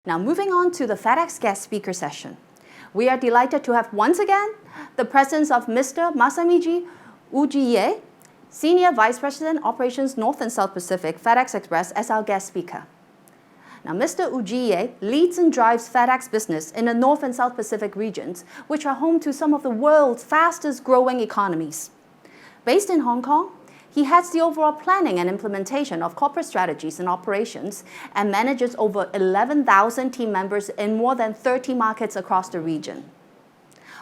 Now moving on to the FedEx guest speaker session. We are delighted to have once again the presence of Mr. Masamichi Ujiie, Senior Vice President, Operations North and South Pacific, FedEx Express, as our guest speaker. Now, Mr. Ujiie leads and drives FedEx business in the North and South Pacific regions, which are home to some of the world's fastest growing economies. Based in Hong Kong, he heads the overall planning and implementation of corporate strategies and operations and manages over 11,000 team members in more than 30 markets across the region.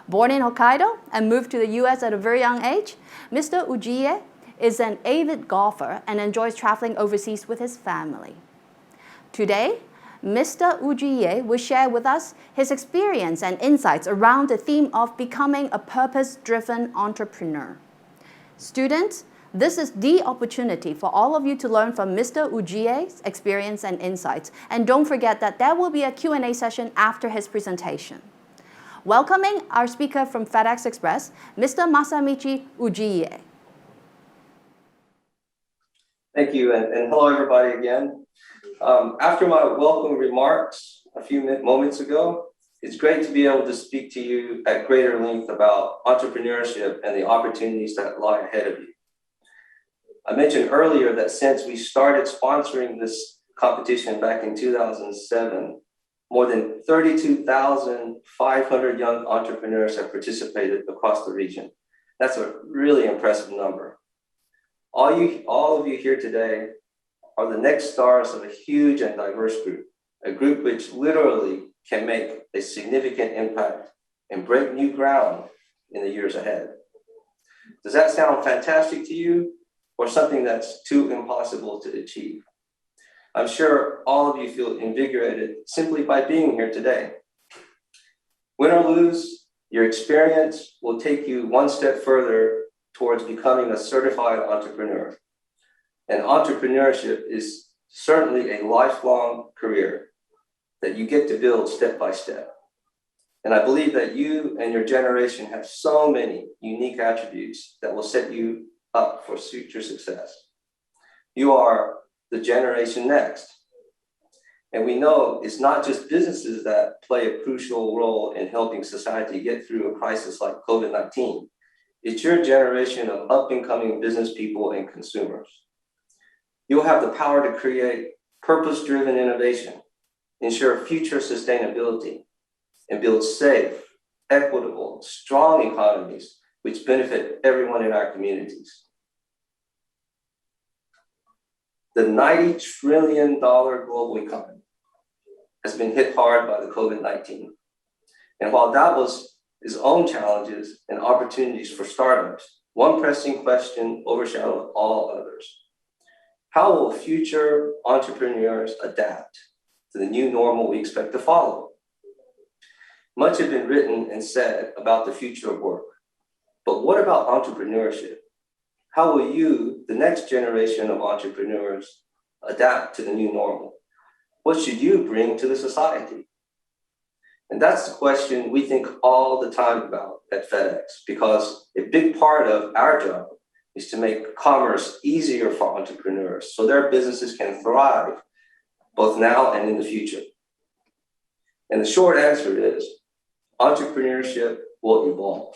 Born in Hokkaido and moved to the US at a very young age, Mr. Ujiie is an avid golfer and enjoys traveling overseas with his family. Today, Mr. Ujiie will share with us his experience and insights around the theme of becoming a purpose-driven entrepreneur. Students, this is the opportunity for all of you to learn from Mr. Ujiie's experience and insights. And don't forget that there will be a Q&A session after his presentation. Welcoming our speaker from FedEx Express, Mr. Masamichi Ujiie. Thank you, and hello everybody again. After my welcome remarks a few moments ago, it's great to be able to speak to you at greater length about entrepreneurship and the opportunities that lie ahead of you. I mentioned earlier that since we started sponsoring this competition back in 2007, more than 32,500 young entrepreneurs have participated across the region. That's a really impressive number. All of you here today are the next stars of a huge and diverse group, a group which literally can make a significant impact and break new ground in the years ahead. Does that sound fantastic to you, or something that's too impossible to achieve? I'm sure all of you feel invigorated simply by being here today. Win or lose, your experience will take you one step further towards becoming a certified entrepreneur. And entrepreneurship is certainly a lifelong career that you get to build step by step. And I believe that you and your generation have so many unique attributes that will set you up for future success. You are the generation next. And we know it's not just businesses that play a crucial role in helping society get through a crisis like COVID-19. It's your generation of up-and-coming business people and consumers. You'll have the power to create purpose-driven innovation, ensure future sustainability, and build safe, equitable, strong economies which benefit everyone in our communities. The $90 trillion global economy has been hit hard by the COVID-19. And while that was its own challenges and opportunities for startups, one pressing question overshadowed all others. How will future entrepreneurs adapt to the new normal we expect to follow? Much has been written and said about the future of work. But what about entrepreneurship? How will you, the next generation of entrepreneurs, adapt to the new normal? What should you bring to the society? And that's the question we think all the time about at FedEx, because a big part of our job is to make commerce easier for entrepreneurs so their businesses can thrive both now and in the future. And the short answer is entrepreneurship will evolve.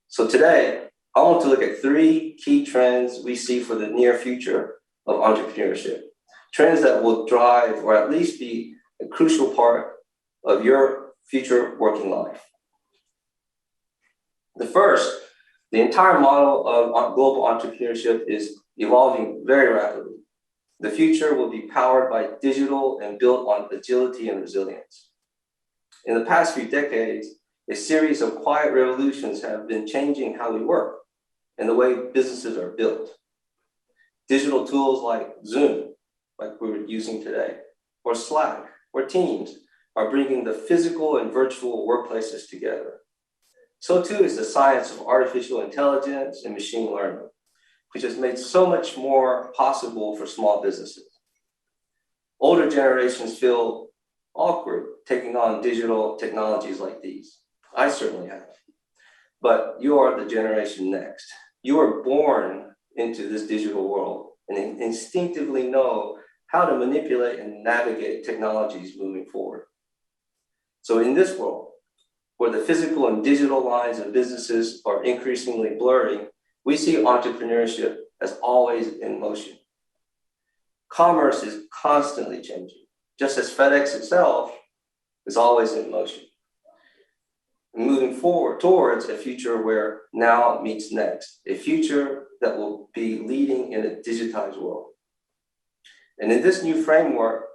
So today, I want to look at three key trends we see for the near future of entrepreneurship. Trends that will drive or at least be a crucial part of your future working life. The first, the entire model of global entrepreneurship is evolving very rapidly. The future will be powered by digital and built on agility and resilience. In the past few decades, a series of quiet revolutions have been changing how we work and the way businesses are built. Digital tools like Zoom, like we're using today, or Slack, or Teams, are bringing the physical and virtual workplaces together. So too is the science of artificial intelligence and machine learning, which has made so much more possible for small businesses. Older generations feel awkward taking on digital technologies like these. I certainly have. But you are the generation next. You are born into this digital world and instinctively know how to manipulate and navigate technologies moving forward. So in this world, where the physical and digital lines of businesses are increasingly blurring, we see entrepreneurship as always in motion. Commerce is constantly changing, just as FedEx itself is always in motion. Moving forward towards a future where now meets next, a future that will be leading in a digitized world. And in this new framework,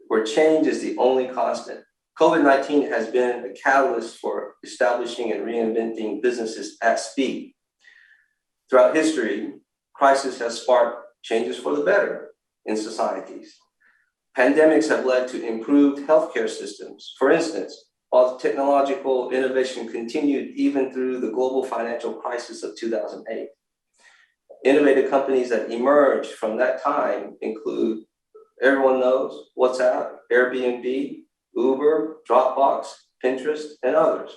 where change is the only constant, COVID-19 has been a catalyst for establishing and reinventing businesses at speed. Throughout history, crisis has sparked changes for the better in societies. Pandemics have led to improved healthcare systems. For instance, while technological innovation continued even through the global financial crisis of 2008. Innovative companies that emerged from that time include, everyone knows, WhatsApp, Airbnb, Uber, Dropbox, Pinterest, and others.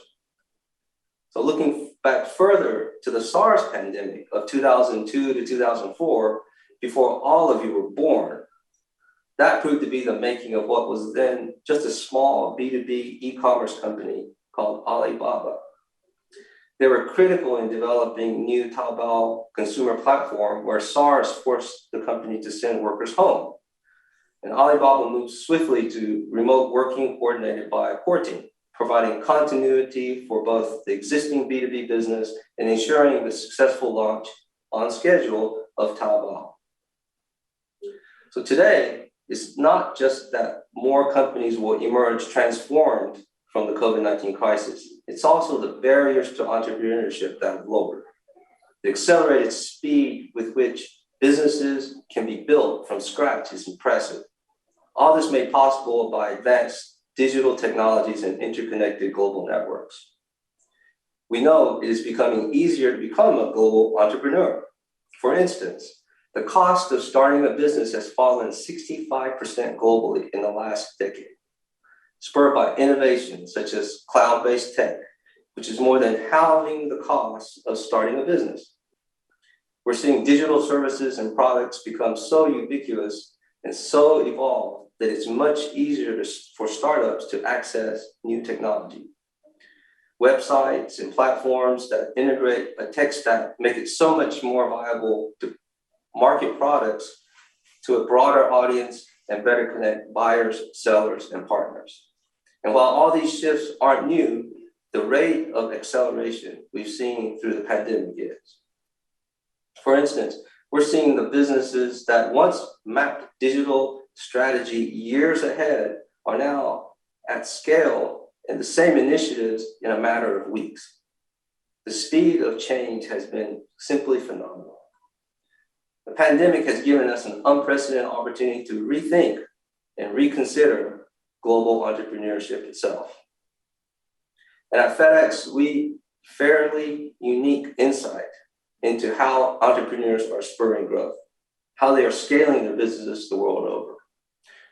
So looking back further to the SARS pandemic of 2002 to 2004, before all of you were born, that proved to be the making of what was then just a small B2B e-commerce company called Alibaba. They were critical in developing new Taobao consumer platform where SARS forced the company to send workers home. And Alibaba moved swiftly to remote working coordinated by a core team, providing continuity for both the existing B2B business and ensuring the successful launch on schedule of Taobao. So today, it's not just that more companies will emerge transformed from the COVID-19 crisis. It's also the barriers to entrepreneurship that have lowered. The accelerated speed with which businesses can be built from scratch is impressive. All this made possible by advanced digital technologies and interconnected global networks. We know it is becoming easier to become a global entrepreneur. For instance, the cost of starting a business has fallen 65% globally in the last decade, spurred by innovations such as cloud-based tech, which is more than halving the cost of starting a business. We're seeing digital services and products become so ubiquitous and so evolved that it's much easier for startups to access new technology. Websites and platforms that integrate a tech stack make it so much more viable to market products to a broader audience and better connect buyers, sellers, and partners. And while all these shifts aren't new, the rate of acceleration we've seen through the pandemic is. For instance, we're seeing the businesses that once mapped digital strategy years ahead are now at scale and the same initiatives in a matter of weeks. The speed of change has been simply phenomenal. The pandemic has given us an unprecedented opportunity to rethink and reconsider global entrepreneurship itself. And at FedEx, we fairly unique insight into how entrepreneurs are spurring growth, how they are scaling their businesses the world over.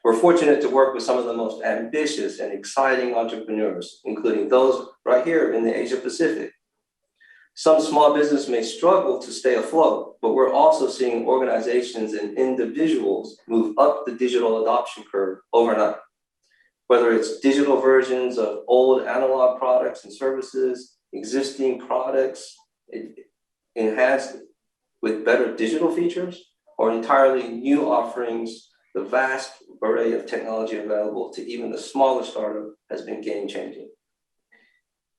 We're fortunate to work with some of the most ambitious and exciting entrepreneurs, including those right here in the Asia Pacific. Some small business may struggle to stay afloat, but we're also seeing organizations and individuals move up the digital adoption curve overnight. Whether it's digital versions of old analog products and services, existing products enhanced with better digital features, or entirely new offerings, the vast array of technology available to even the smallest startup has been game-changing.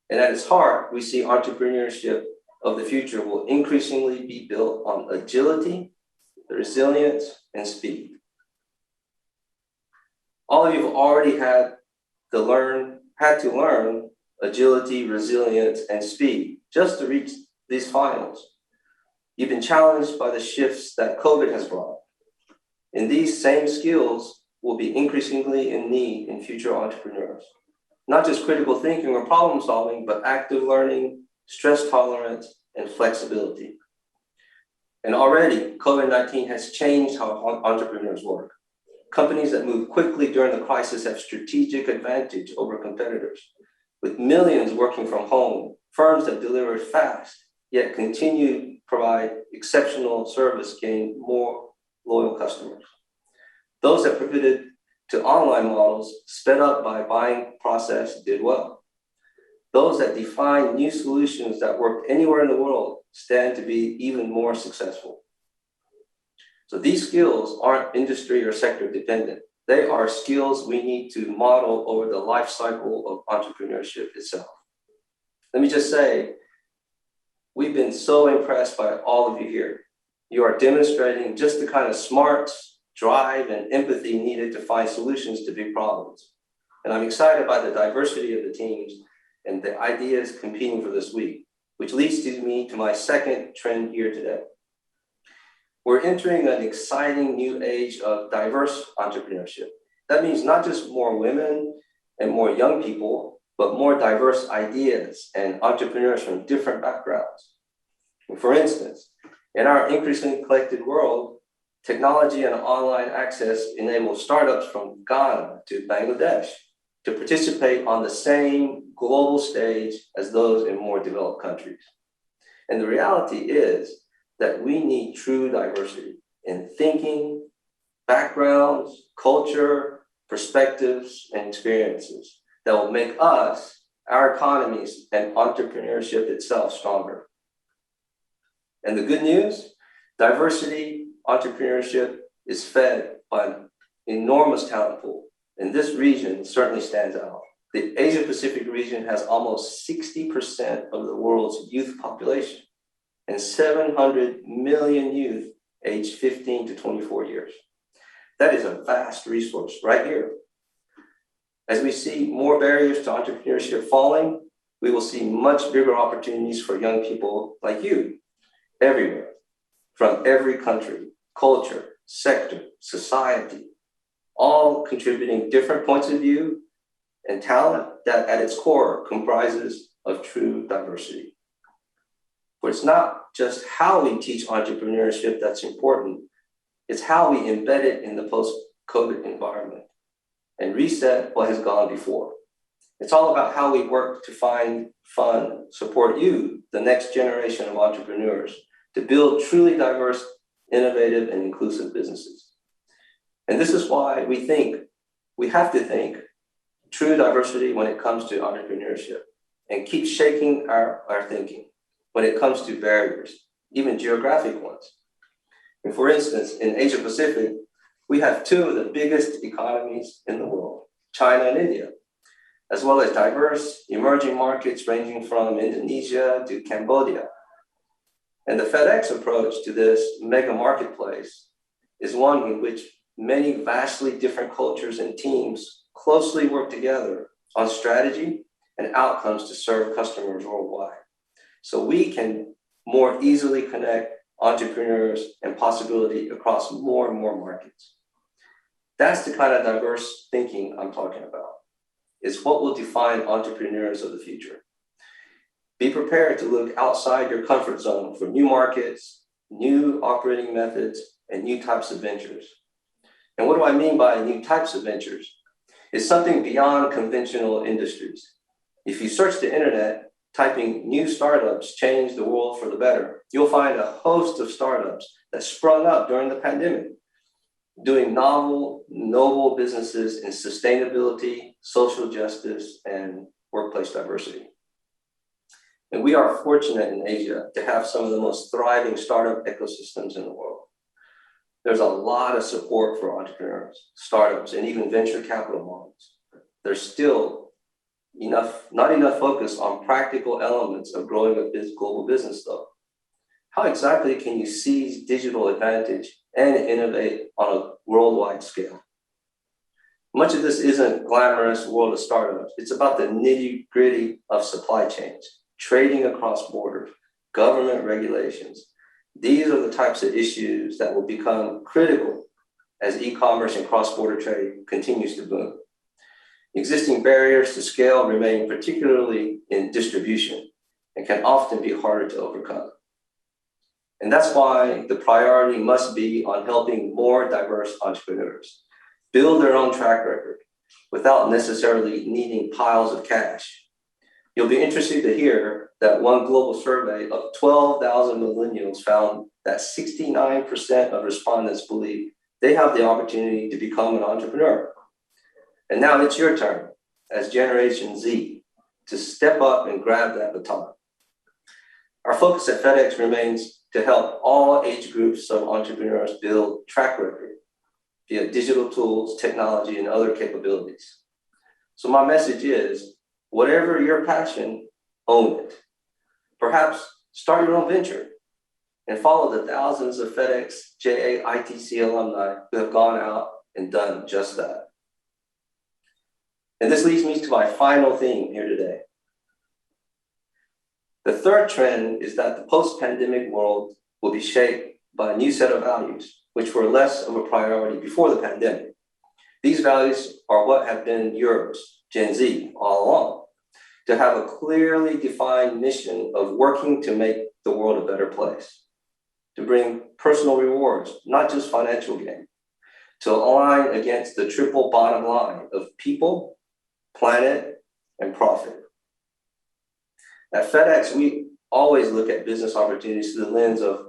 And at its heart, we see entrepreneurship of the future will increasingly be built on agility, resilience, and speed. All of you have already had to learn agility, resilience, and speed just to reach these finals. You've been challenged by the shifts that COVID has brought. And these same skills will be increasingly in need in future entrepreneurs. Not just critical thinking or problem solving, but active learning, stress tolerance, and flexibility. And already, COVID-19 has changed how entrepreneurs work. Companies that move quickly during the crisis have strategic advantage over competitors. With millions working from home, firms that deliver fast, yet continue to provide exceptional service gain more loyal customers. Those that pivoted to online models, sped up by buying process, did well. Those that defined new solutions that worked anywhere in the world stand to be even more successful. So these skills aren't industry or sector dependent. They are skills we need to model over the life cycle of entrepreneurship itself. Let me just say, we've been so impressed by all of you here. You are demonstrating just the kind of smarts, drive, and empathy needed to find solutions to big problems. And I'm excited by the diversity of the teams and the ideas competing for this week, which leads me to my second trend here today. We're entering an exciting new age of diverse entrepreneurship. That means not just more women and more young people, but more diverse ideas and entrepreneurs from different backgrounds. For instance, in our increasingly connected world, technology and online access enable startups from Ghana to Bangladesh to participate on the same global stage as those in more developed countries. And the reality is that we need true diversity in thinking, backgrounds, culture, perspectives, and experiences that will make us, our economies, and entrepreneurship itself stronger. And the good news, diversity entrepreneurship is fed by an enormous talent pool. And this region certainly stands out. The Asia Pacific region has almost 60% of the world's youth population and 700 million youth aged 15 to 24 years. That is a vast resource right here. As we see more barriers to entrepreneurship falling, we will see much bigger opportunities for young people like you everywhere, from every country, culture, sector, society, all contributing different points of view and talent that at its core comprises of true diversity. But it's not just how we teach entrepreneurship that's important, it's how we embed it in the post-COVID environment and reset what has gone before. It's all about how we work to find, fund, support you, the next generation of entrepreneurs, to build truly diverse, innovative, and inclusive businesses. And this is why we have to think true diversity when it comes to entrepreneurship and keep shaking our thinking when it comes to barriers, even geographic ones. And for instance, in Asia Pacific, we have two of the biggest economies in the world, China and India, as well as diverse emerging markets ranging from Indonesia to Cambodia. And the FedEx approach to this mega marketplace is one in which many vastly different cultures and teams closely work together on strategy and outcomes to serve customers worldwide. So we can more easily connect entrepreneurs and possibility across more and more markets. That's the kind of diverse thinking I'm talking about. It's what will define entrepreneurs of the future. Be prepared to look outside your comfort zone for new markets, new operating methods, and new types of ventures. And what do I mean by new types of ventures? It's something beyond conventional industries. If you search the internet, typing new startups change the world for the better, you'll find a host of startups that sprung up during the pandemic, doing novel, noble businesses in sustainability, social justice, and workplace diversity. And we are fortunate in Asia to have some of the most thriving startup ecosystems in the world. There's a lot of support for entrepreneurs, startups, and even venture capital models. There's still not enough focus on practical elements of growing a global business though. How exactly can you seize digital advantage and innovate on a worldwide scale? Much of this isn't glamorous world of startups. It's about the nitty-gritty of supply chains, trading across borders, government regulations. These are the types of issues that will become critical as e-commerce and cross-border trade continues to boom. Existing barriers to scale remain particularly in distribution and can often be harder to overcome. And that's why the priority must be on helping more diverse entrepreneurs build their own track record without necessarily needing piles of cash. You'll be interested to hear that one global survey of 12,000 millennials found that 69% of respondents believe they have the opportunity to become an entrepreneur. And now it's your turn as Generation Z to step up and grab that baton. Our focus at FedEx remains to help all age groups of entrepreneurs build track record via digital tools, technology, and other capabilities. So my message is, whatever your passion, own it. Perhaps start your own venture and follow the thousands of FedEx, JA, ITC alumni who have gone out and done just that. And this leads me to my final theme here today. The third trend is that the post-pandemic world will be shaped by a new set of values, which were less of a priority before the pandemic. These values are what have been yours, Gen Z, all along, to have a clearly defined mission of working to make the world a better place, to bring personal rewards, not just financial gain, to align against the triple bottom line of people, planet, and profit. At FedEx, we always look at business opportunities through the lens of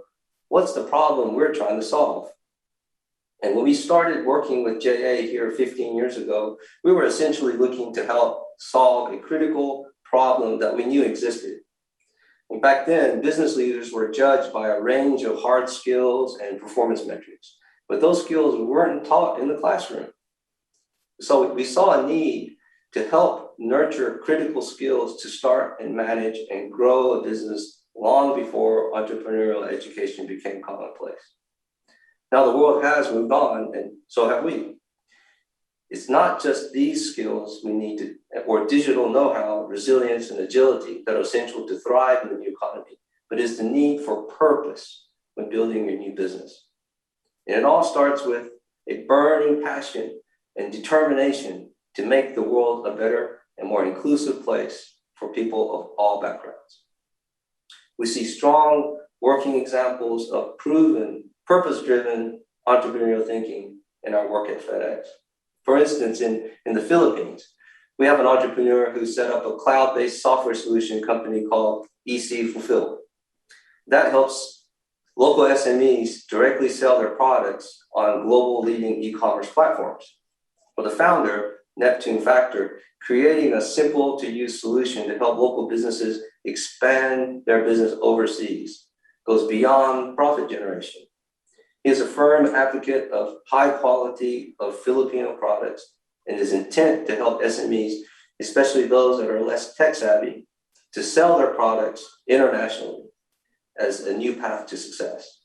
what's the problem we're trying to solve? And when we started working with JA here 15 years ago, we were essentially looking to help solve a critical problem that we knew existed. And back then, business leaders were judged by a range of hard skills and performance metrics, but those skills weren't taught in the classroom. So we saw a need to help nurture critical skills to start and manage and grow a business long before entrepreneurial education became commonplace. Now the world has moved on, and so have we. It's not just these skills we need to, or digital know-how, resilience, and agility that are essential to thrive in the new economy, but it's the need for purpose when building your new business. And it all starts with a burning passion and determination to make the world a better and more inclusive place for people of all backgrounds. We see strong working examples of proven, purpose-driven entrepreneurial thinking in our work at FedEx. For instance, in the Philippines, we have an entrepreneur who set up a cloud-based software solution company called EC Fulfill. That helps local SMEs directly sell their products on global leading e-commerce platforms. For the founder, Neptune Factor, creating a simple to use solution to help local businesses expand their business overseas goes beyond profit generation. He is a firm advocate of high quality of Filipino products and is intent to help SMEs, especially those that are less tech savvy, to sell their products internationally as a new path to success.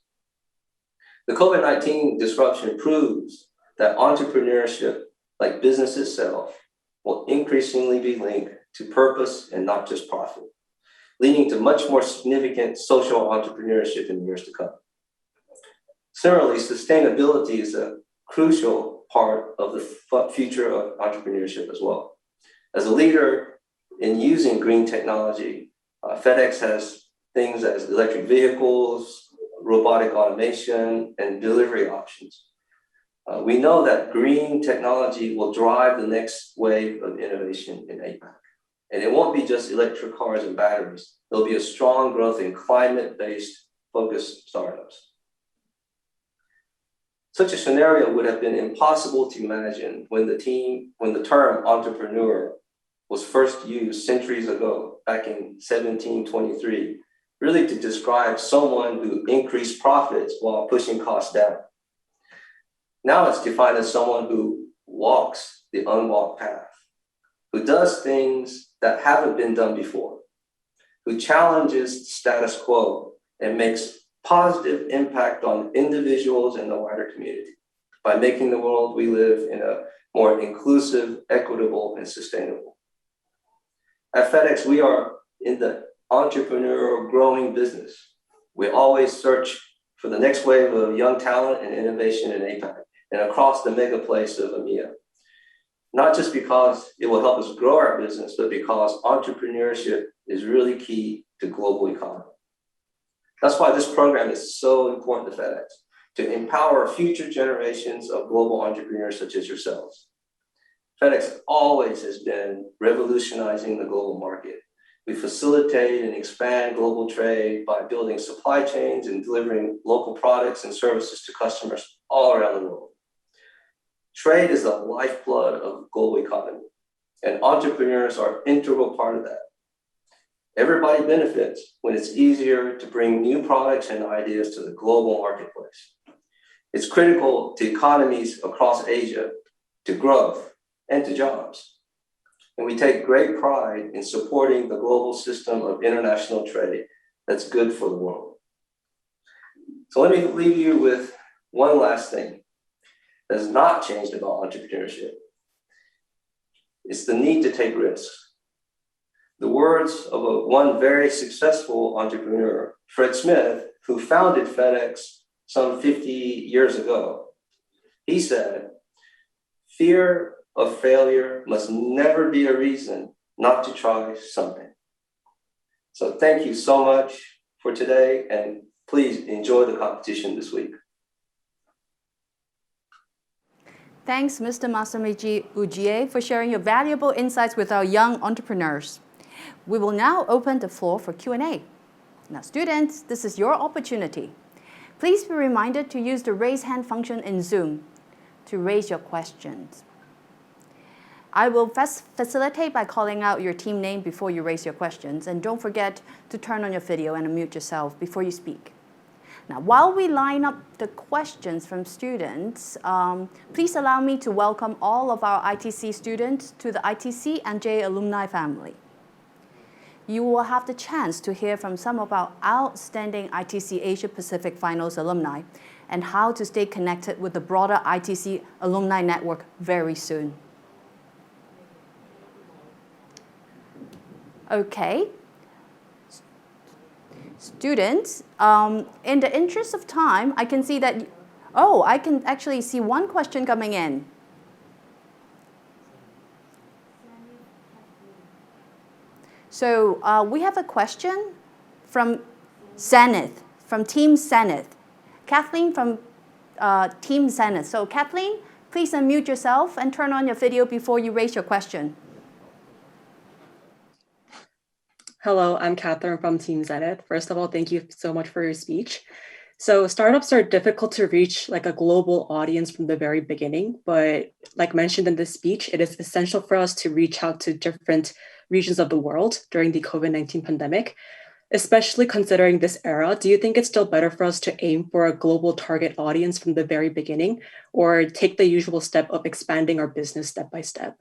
The COVID-19 disruption proves that entrepreneurship, like business itself, will increasingly be linked to purpose and not just profit, leading to much more significant social entrepreneurship in the years to come. Similarly, sustainability is a crucial part of the future of entrepreneurship as well. As a leader in using green technology, FedEx has things as electric vehicles, robotic automation, and delivery options. We know that green technology will drive the next wave of innovation in APAC. And it won't be just electric cars and batteries. There'll be a strong growth in climate-based focused startups. Such a scenario would have been impossible to imagine when the term entrepreneur was first used centuries ago, back in 1723, really to describe someone who increased profits while pushing costs down. Now it's defined as someone who walks the unwalked path, who does things that haven't been done before, who challenges status quo and makes positive impact on individuals and the wider community by making the world we live in a more inclusive, equitable, and sustainable. At FedEx, we are in the entrepreneurial growing business. We always search for the next wave of young talent and innovation in APAC and across the mega place of EMEA. Not just because it will help us grow our business, but because entrepreneurship is really key to global economy. That's why this program is so important to FedEx, to empower future generations of global entrepreneurs such as yourselves. FedEx always has been revolutionizing the global market. We facilitate and expand global trade by building supply chains and delivering local products and services to customers all around the world. Trade is the lifeblood of the global economy, and entrepreneurs are an integral part of that. Everybody benefits when it's easier to bring new products and ideas to the global marketplace. It's critical to economies across Asia, to growth, and to jobs. And we take great pride in supporting the global system of international trade that's good for the world. So let me leave you with one last thing that has not changed about entrepreneurship. It's the need to take risks. The words of one very successful entrepreneur, Fred Smith, who founded FedEx some 50 years ago. He said, "Fear of failure must never be a reason not to try something." So thank you so much for today, and please enjoy the competition this week. Thanks, Mr. Masamiji Ujie, for sharing your valuable insights with our young entrepreneurs. We will now open the floor for Q&A. Now, students, this is your opportunity. Please be reminded to use the raise hand function in Zoom to raise your questions. I will facilitate by calling out your team name before you raise your questions, and don't forget to turn on your video and unmute yourself before you speak. Now, while we line up the questions from students, please allow me to welcome all of our ITC students to the ITC and J alumni family. You will have the chance to hear from some of our outstanding ITC Asia Pacific Finals alumni and how to stay connected with the broader ITC alumni network very soon. Okay. Students, in the interest of time, I can see that, I can actually see one question coming in. So we have a question from Zenith, from Team Zenith. Kathleen from Team Zenith. So Kathleen, please unmute yourself and turn on your video before you raise your question. Hello, I'm Catherine from Team Zenith. First of all, thank you so much for your speech. So startups are difficult to reach like a global audience from the very beginning, but like mentioned in this speech, it is essential for us to reach out to different regions of the world during the COVID-19 pandemic. Especially considering this era, do you think it's still better for us to aim for a global target audience from the very beginning, or take the usual step of expanding our business step by step?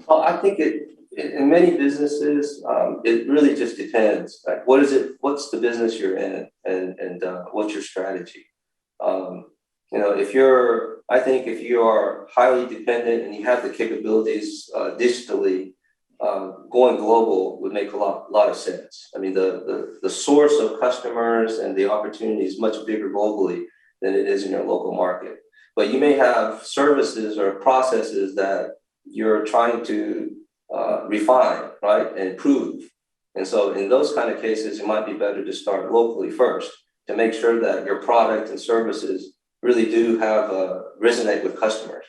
Well, I think in many businesses, it really just depends. Like, what's the business you're in, and what's your strategy? I think if you are highly dependent and you have the capabilities digitally, going global would make a lot of sense. I mean, the source of customers and the opportunity is much bigger globally than it is in your local market. But you may have services or processes that you're trying to refine, right, and improve. And so in those kind of cases, it might be better to start locally first to make sure that your product and services really do have resonate with customers.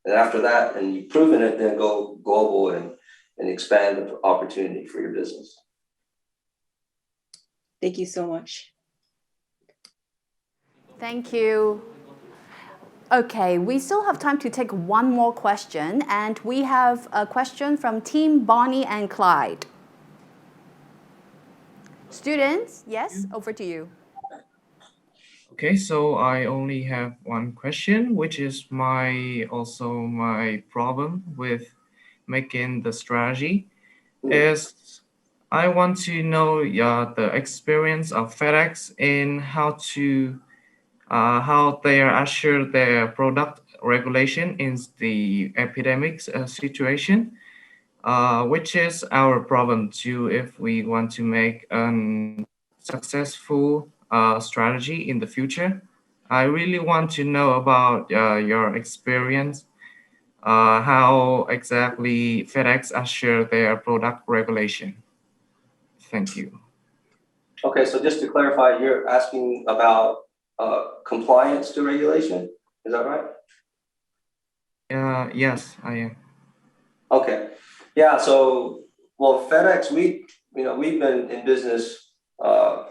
And after that, and you've proven it, then go global and expand the opportunity for your business. Thank you so much. Thank you. Okay, we still have time to take one more question, and we have a question from Team Bonnie and Clyde. Students, yes, over to you. Okay, so I only have one question, which is my problem with making the strategy. Is I want to know the experience of FedEx in how they assure their product regulation in the epidemic situation, which is our problem too if we want to make a successful strategy in the future. I really want to know about your experience, how exactly FedEx assure their product regulation. Thank you. Okay, so just to clarify, you're asking about compliance to regulation, is that right? Yes, I am. Okay, yeah. So, well, FedEx, we've been in business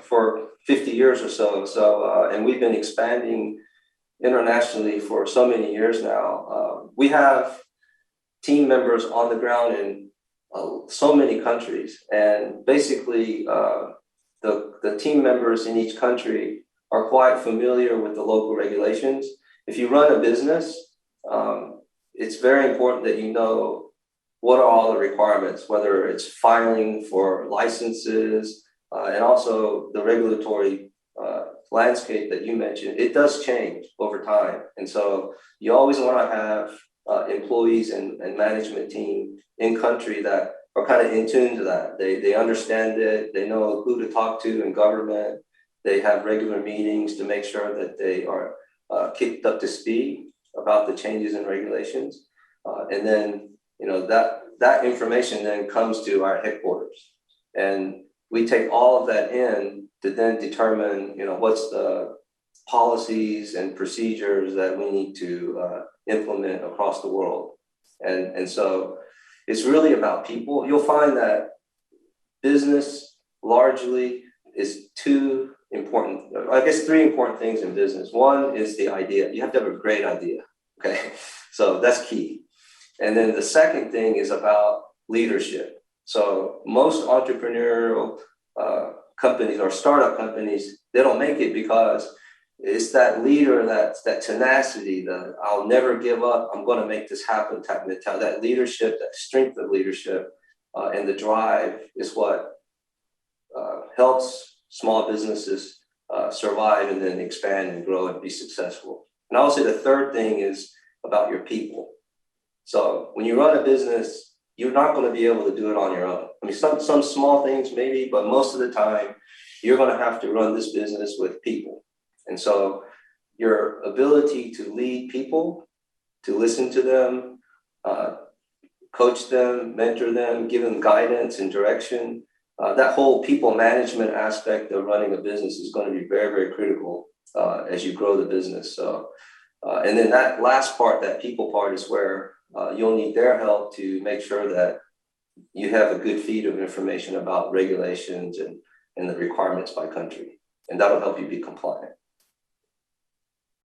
for 50 years or so. And we've been expanding, internationally for so many years now. We have team members on the ground in so many countries, and basically the team members in each country are quite familiar with the local regulations. If you run a business, it's very important that you know what are all the requirements, whether it's filing for licenses and also the regulatory landscape that you mentioned. It does change over time. And so you always want to have employees and management team in country that are kind of in tune to that. They understand it. They know who to talk to in government. They have regular meetings to make sure that they are kept up to speed about the changes in regulations. And then, that information then comes to our headquarters. And we take all of that in to then determine, what's the policies and procedures that we need to implement across the world. And so it's really about people. You'll find that business largely is three important things in business. One is the idea. You have to have a great idea, okay? So that's key. And then the second thing is about leadership. So most entrepreneurial companies or startup companies, they don't make it because it's that leader, that tenacity, that I'll never give up, I'm going to make this happen type mentality. That leadership, that strength of leadership and the drive is what helps small businesses survive and then expand and grow and be successful. And I would say the third thing is about your people. So when you run a business, you're not going to be able to do it on your own. I mean, some small things maybe, but most of the time, you're going to have to run this business with people. And so your ability to lead people, to listen to them, coach them, mentor them, give them guidance and direction, that whole people management aspect of running a business is going to be very, very critical as you grow the business. So, and then that last part, that people part, is where you'll need their help to make sure that you have a good feed of information about regulations and the requirements by country. And that'll help you be compliant.